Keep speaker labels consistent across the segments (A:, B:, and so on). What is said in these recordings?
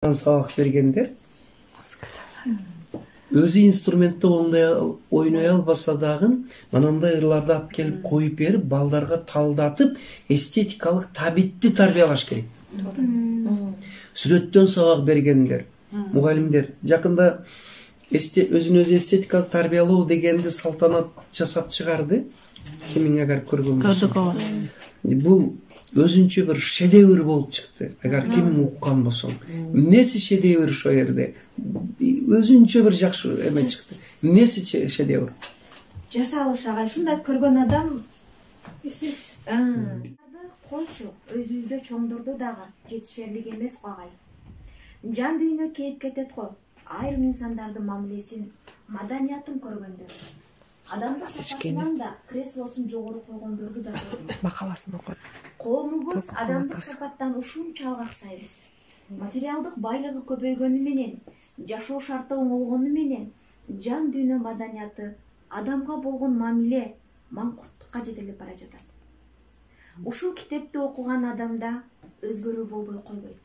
A: сабак бергендер өзү инструментти ойной албаса дагы мынандай ырларды алып келип коюп берип балдарга талдатып эстетикалык табитти тарбиялаш керек. Сүрөттөн сабак бергендер, мугалимдер жакында өзүн өзү эстетикалык тарбиялоо дегенди салтанат жасап чыгарды. Кимиң агар көргөн болсо. Бул өзүнчө бир шедевр болуп чыкты. Агар кимиң уккан болсоң. Эмнеси шедевр ошо жерде? Өзүнчө бир жакшы эме чыкты. Эмнеси шедевр?
B: Жасалыш ага ушундай көргөн адам койчу, өзүбүздө чоңдорду дагы жетишерлик эмес го агай. Жан дүйнө кейип кетет го. Айрым инсандардын мамилесин, маданиятын көргөндөр. Адамдык сапатынан да креслосун жогору койгондорду да көрдүм.
C: Макаласын окуду.
B: Коомубуз адамдык сапаттан ушунчалык аксайбыз. Материалдык байлыгы көбөйгөнү менен, жашоо шарты оңолгону менен, жан дүйнө маданияты, адамга болгон мамиле маңкурттукка жетелеп бара жатат. Ушул китепти окуган адамда өзгөрүү болбой койбойт.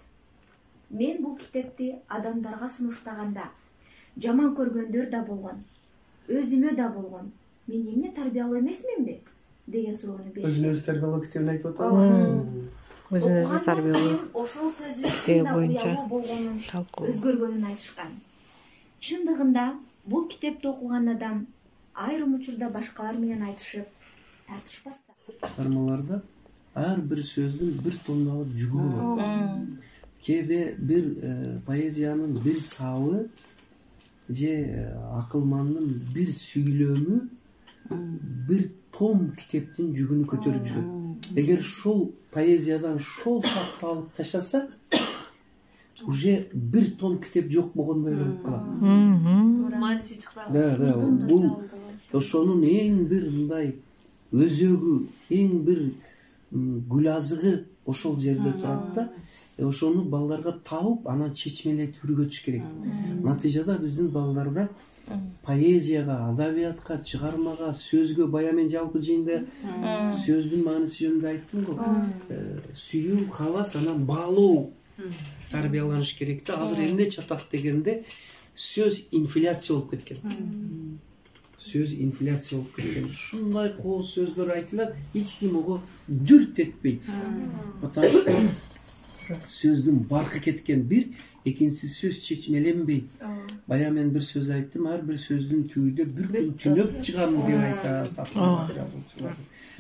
B: Мен бул китепти адамдарга сунуштаганда жаман көргөндөр да болгон, өзүмө да болгон. Мен эмне тарбиялуу эмесминби деген суроону берди.
A: Өзүн өзү тарбиялоо китебин айтып атат.
C: Өзүн өзү тарбиялоо.
B: Ошол сөзүн боюнча өзгөргөнүн айтышкан. Чындыгында бул китепти окуган адам айрым учурда башкалар менен айтышып, тартышпас да.
A: Чыгармаларда ар бир сөздүн бир тонналык жүгү болот. Кээде бир поэзиянын бир сабы же акылмандын бир сүйлөмү бир том китептин жүгүнү көтөрүп жүрөт. Эгер шол поэзиядан шол сапты алып таштаса, уже бир том китеп жок болгондой болуп калат.
B: Мааниси чыкпай.
A: Да, бул ошонун эң бир мындай өзөгү, эң бир гүлазыгы ошол жерде турат да. Ошону балдарга табып, анан чечмелетип үргөтүш керек. Натыйжада биздин балдарда поэзияга, адабиятка, чыгармага, сөзгө бая мен жалпы жыйында сөздүн мааниси жөнүндө айттым го. Сүйүү, кабас, анан баалоо тарбияланыш керек да. Азыр эмне чатат дегенде сөз инфляция болуп кеткен. Сөз инфляция болуп кеткен. Ушундай кооз сөздөр айтылат, эч ким ого дүрт этпейт. Потому что сөздүн баркы кеткен бир, экинчиси сөз чечмеленбейт. Бая мен бир сөз айттым, ар бир сөздүн түбүндө бир күн түнөп чыгам деп айтат.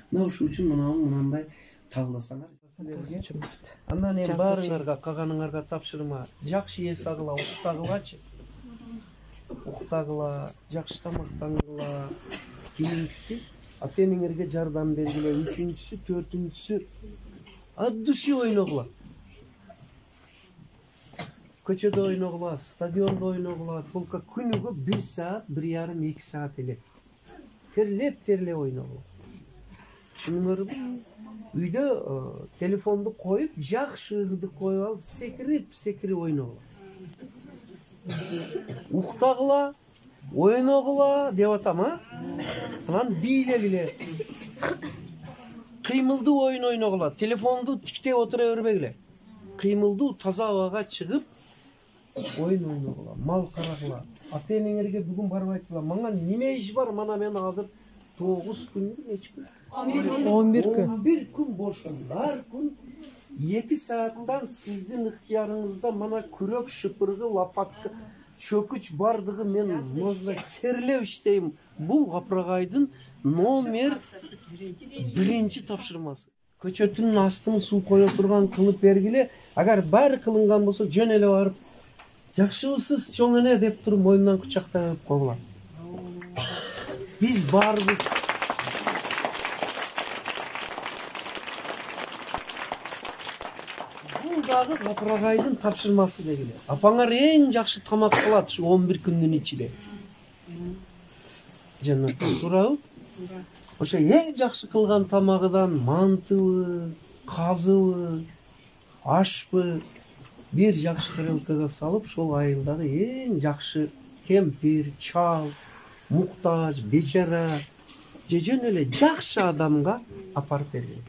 A: Мына ушул үчүн мынандай талдасаңар. Андан эми баарыңарга, калганыңарга тапшырма. Жакшы эс агыла, уктагылачы. Уктагыла, жакшы тамактангыла. Кийинкиси ата энеңерге жардам бергиле. Үчүнчүсү, төртүнчүсү от души ойногула. Көчөдө ойногула, стадиондо ойногула, только күнүгө 1 саат, 1,5-2 саат эле. Терлеп ойногула. Түшүнүңөрбү? Үйдө телефонду коюп, жакшы ырды коюп алып, секирип ойногула. Уктагыла, ойногула деп атам, Анан бийлегиле. Кыймылдуу ойын ойногула, телефонду тиктеп отура бербегиле. Кыймылдуу таза абага чыгып ойын ойногула, мал карагыла. Ата энеңерге бүгүн барып айтыла, мага неме иш бар, мана мен азыр 9 күн, нече күн? 11 күн бошум. Ар күн 2 сааттан сиздин ыктыярыңызда мана күрөк, шыпыргы, лопатка, чөкүч бардыгы мен мозда терлеп иштейм. Бул Капрагайдын номер 1 тапшырмасы. Көчөтүнүн астын суу кое турган кылып бергиле. Агар баары кылынган болсо жөн эле барып жакшыбысыз чоң эне деп туруп моюндан кучактап койгула. Биз баарыбыз бул дагы Капрагайдын тапшырмасы дегиле. Апаңар эң жакшы тамак кылат ушу 11 күндүн ичинде. Жанатта туурабы? Ошо эң жакшы кылган тамагыдан мантыбы, казыбы, ашпы бир жакшы тарелкага салып, ошол айылдагы эң жакшы кемпир, чал, муктаж, бечара же жөн эле жакшы адамга апарып берген.